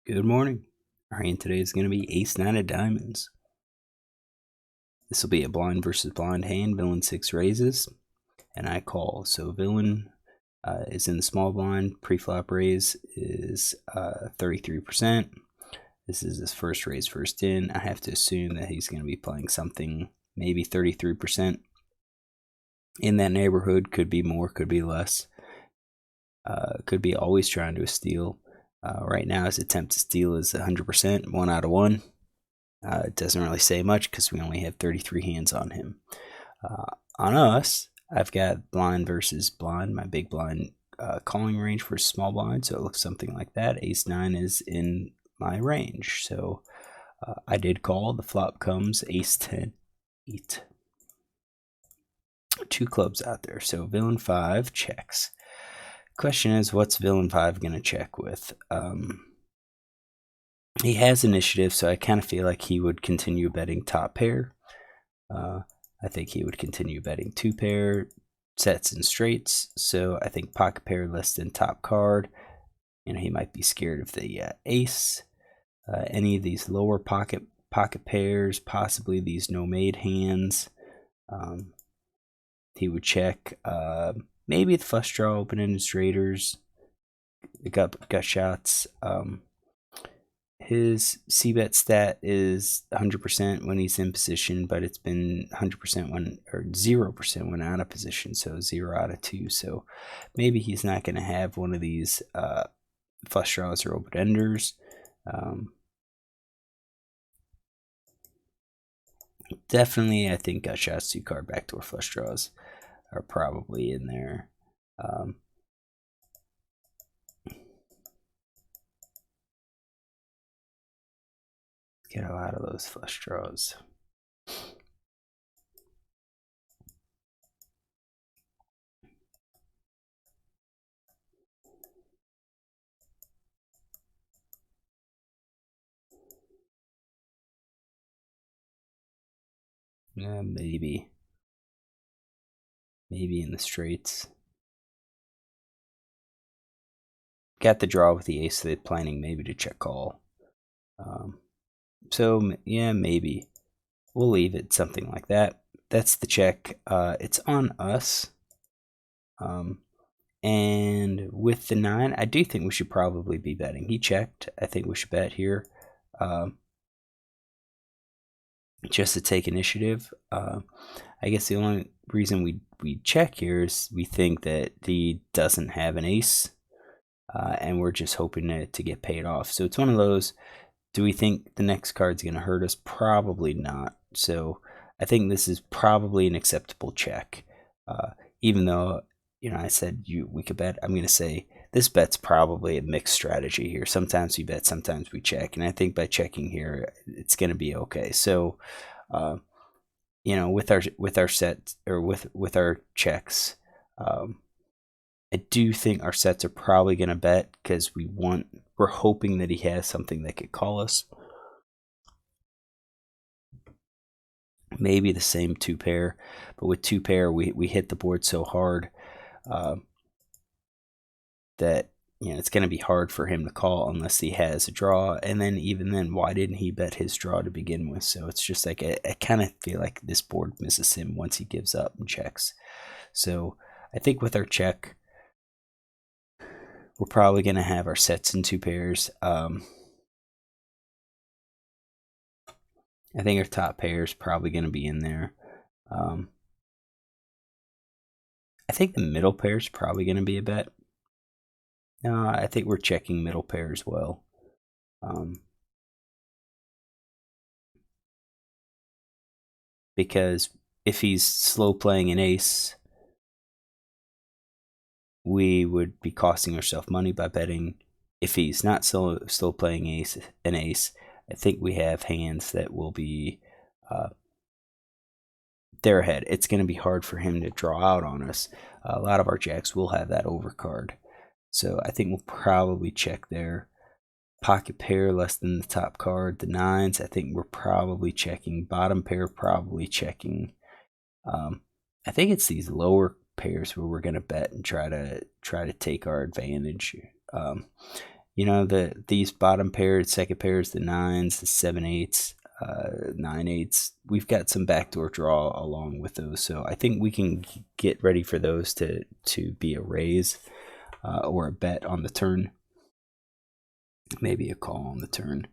Good morning. Our hand today is going to be Ace 9 of Diamonds. This will be a blind versus blind hand. Villain 6 raises, and I call. So villain is in the small blind. Pre-flop raise is 33%. This is his first raise, first in. I have to assume that he's going to be playing something maybe 33%. In that neighborhood, could be more, could be less. Could be always trying to steal. Right now, his attempt to steal is 100%, 1 out of 1. It doesn't really say much because we only have 33 hands on him. On us, I've got blind versus blind, my big blind calling range for small blind, so it looks something like that. Ace 9 is in my range, so I did call. The flop comes Ace 10, 8. 2 clubs out there, so villain 5 checks. Question is, what's villain 5 going to check with? He has initiative, so I kind of feel like he would continue betting top pair. I think he would continue betting 2 pair, sets and straights. So I think pocket pair less than top card. He might be scared of the ace. Any of these lower pocket pairs, possibly these no-made hands. He would check maybe the flush draw, open-ended straighters, the gut shots. His c-bet stat is 100% when he's in position, but it's been 100% when, or 0% when out of position, so 0 out of 2. So maybe he's not going to have one of these flush draws or open enders. Definitely, I think gut shots, 2 card backdoor flush draws are probably in there. Get a lot of those flush draws. Yeah, maybe in the straights. Got the draw with the ace, so they're planning maybe to check call. So yeah, maybe we'll leave it something like that. That's the check. It's on us. And with the 9, I do think we should probably be betting. He checked. I think we should bet here. Just to take initiative. I guess the only reason we check here is we think that he doesn't have an ace, and we're just hoping to get paid off. So it's one of those, do we think the next card's going to hurt us? Probably not. So I think this is probably an acceptable check. Even though, I said we could bet, I'm going to say this bet's probably a mixed strategy here. Sometimes we bet, sometimes we check. And I think by checking here, it's going to be okay. So, with our sets, or with our checks, I do think our sets are probably going to bet because we're hoping that he has something that could call us. Maybe the same 2 pair, but with 2 pair, we hit the board so hard that it's going to be hard for him to call unless he has a draw. And then even then, why didn't he bet his draw to begin with? So it's just like I kind of feel like this board misses him once he gives up and checks. So I think with our check, we're probably going to have our sets in 2 pairs. I think our top pair is probably going to be in there. I think the middle pair is probably going to be a bet. No, I think we're checking middle pair as well. Because if he's slow playing an ace, we would be costing ourselves money by betting. If he's not still playing an ace, I think we have hands that will be they're ahead. It's going to be hard for him to draw out on us. A lot of our jacks will have that overcard. So I think we'll probably check there. Pocket pair less than the top card. The 9s, I think we're probably checking. Bottom pair, probably checking. I think it's these lower pairs where we're going to bet and try to take our advantage. You know, these bottom pairs, second pairs, the 9s, the 7/8s, 9/8s. We've got some backdoor draw along with those, so I think we can get ready for those to be a raise or a bet on the turn. Maybe a call on the turn.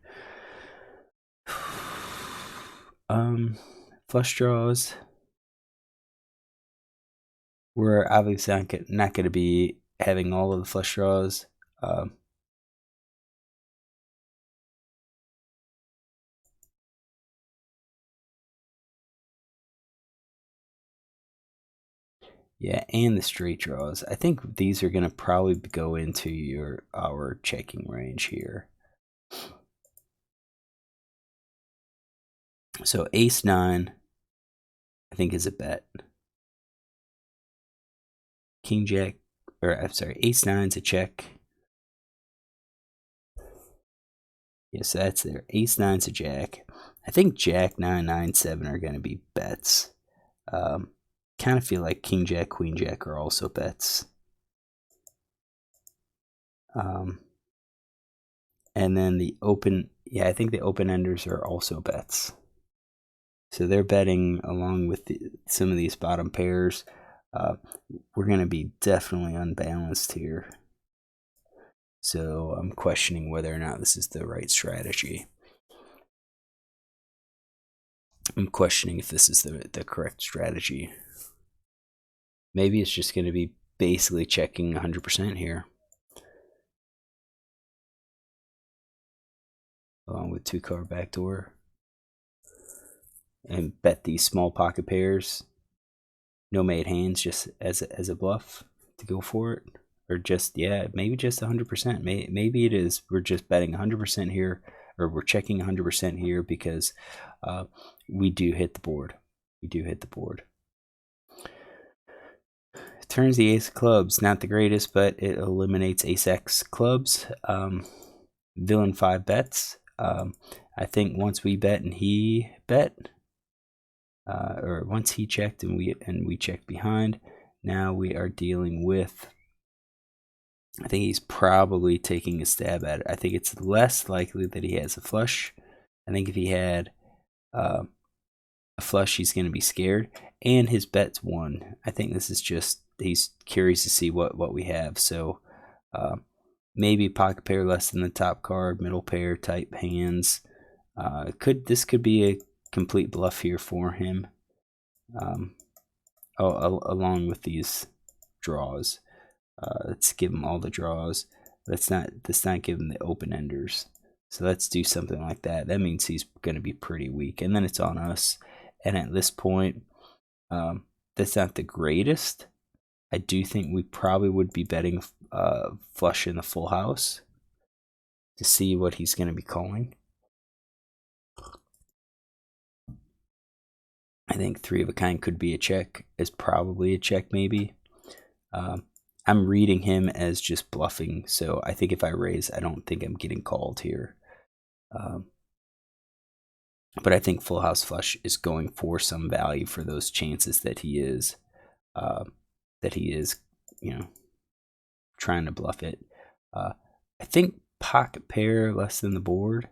Flush draws. We're obviously not going to be having all of the flush draws. Yeah, and the straight draws. I think these are going to probably go into our checking range here. So ace 9, I think, is a bet. King jack, or I'm sorry, ace 9's a check. Yeah, so that's there. Ace 9's a jack. I think jack 9, 9, 7 are going to be bets. Kind of feel like king jack, queen jack are also bets. And then the open, yeah, I think the open enders are also bets. So they're betting along with some of these bottom pairs. We're going to be definitely unbalanced here. So I'm questioning whether or not this is the right strategy. I'm questioning if this is the correct strategy. Maybe it's just going to be basically checking 100% here. Along with 2-card backdoor. And bet these small pocket pairs. No made hands, just as a bluff to go for it. Or just, yeah, maybe just 100%. Maybe it is. We're just betting 100% here. Or we're checking 100% here because we do hit the board. We do hit the board. Turns the ace of clubs, not the greatest, but it eliminates ace x clubs. Villain 5 bets. I think once we bet and he bet, or once he checked and we checked behind, now we are dealing with, I think he's probably taking a stab at it. I think it's less likely that he has a flush. I think if he had a flush, he's going to be scared. And his bet's 1. I think this is just, he's curious to see what we have. So maybe pocket pair less than the top card, middle pair type hands. This could be a complete bluff here for him. Along with these draws. Let's give him all the draws. Let's not give him the open enders. So let's do something like that. That means he's going to be pretty weak. And then it's on us. And at this point, that's not the greatest. I do think we probably would be betting flush in the full house to see what he's going to be calling. I think 3 of a kind could be a check. Is probably a check maybe. I'm reading him as just bluffing, so I think if I raise, I don't think I'm getting called here. But I think full house flush is going for some value for those chances that he is, you know, trying to bluff it. I think pocket pair less than the board,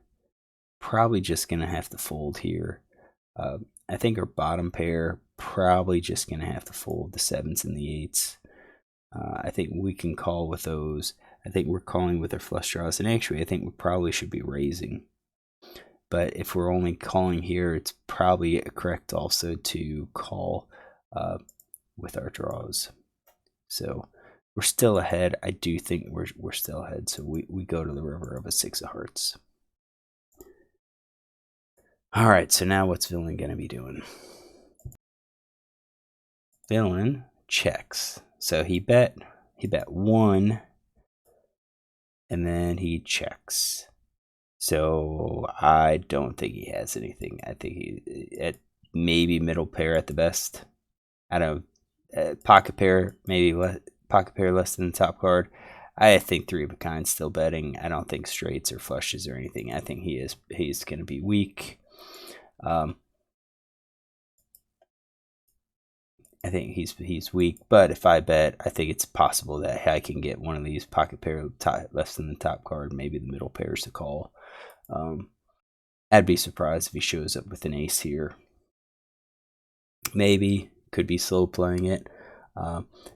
probably just gonna have to fold here. I think our bottom pair probably just gonna have to fold the 7s and the 8s. I think we can call with those. I think we're calling with our flush draws, and actually I think we probably should be raising. But if we're only calling here, it's probably correct also to call with our draws. So we're still ahead. I do think we're still ahead. So we go to the river of a 6 of hearts. All right, so now what's villain going to be doing? Villain checks. So he bet 1, and then he checks. So I don't think he has anything. I think he at maybe middle pair at the best. I don't know, pocket pair maybe pocket pair less than the top card. I think 3 of a kind still betting. I don't think straights or flushes or anything. I think he's going to be weak. I think he's weak, but if I bet, I think it's possible that I can get one of these pocket pair less than the top card, maybe the middle pairs to call. I'd be surprised if he shows up with an ace here. Maybe, could be slow playing it.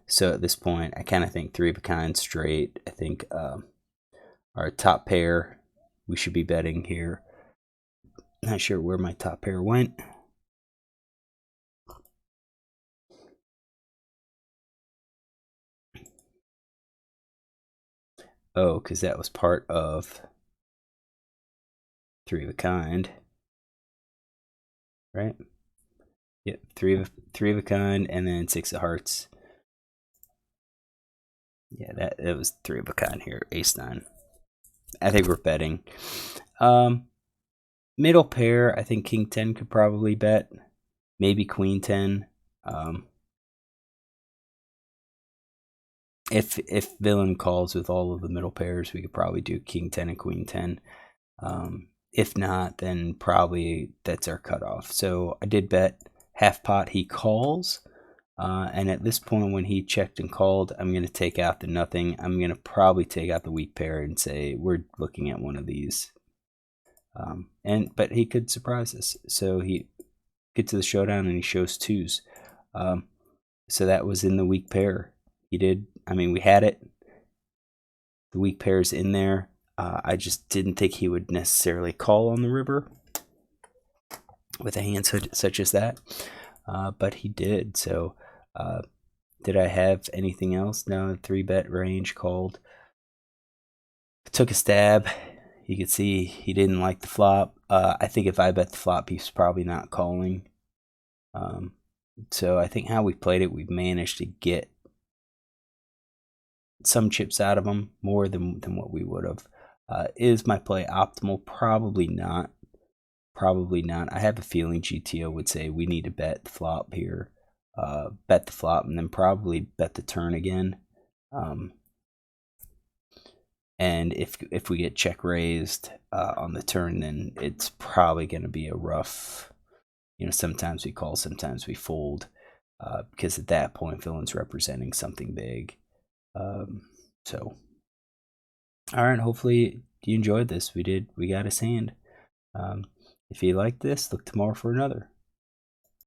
So at this point, I kind of think 3 of a kind straight. I think our top pair, we should be betting here. Not sure where my top pair went. Oh, because that was part of 3 of a kind, right? Yep, three of a kind, and then 6 of hearts. Yeah, that was 3 of a kind here. Ace 9. I think we're betting. Middle pair, I think King 10 could probably bet. Maybe Queen 10. If villain calls with all of the middle pairs, we could probably do King 10 and Queen 10. If not, then probably that's our cutoff. So I did bet half pot. He calls. And at this point, when he checked and called, I'm going to take out the nothing. I'm going to probably take out the weak pair and say we're looking at one of these. But he could surprise us. So he gets to the showdown and he shows 2s. So that was in the weak pair. He did. I mean, we had it. The weak pair's in there. I just didn't think he would necessarily call on the river with a hand such as that. But he did. So did I have anything else? No, 3-bet range called. Took a stab. You could see he didn't like the flop. I think if I bet the flop, he's probably not calling. So I think how we played it, we've managed to get some chips out of him, more than what we would have. Is my play optimal? Probably not. Probably not. I have a feeling GTO would say we need to bet the flop here. Bet the flop and then probably bet the turn again. And if we get check raised on the turn, then it's probably going to be a rough, sometimes we call, sometimes we fold, because at that point, villain's representing something big. So, all right, hopefully you enjoyed this. We got his hand. If you like this, look tomorrow for another.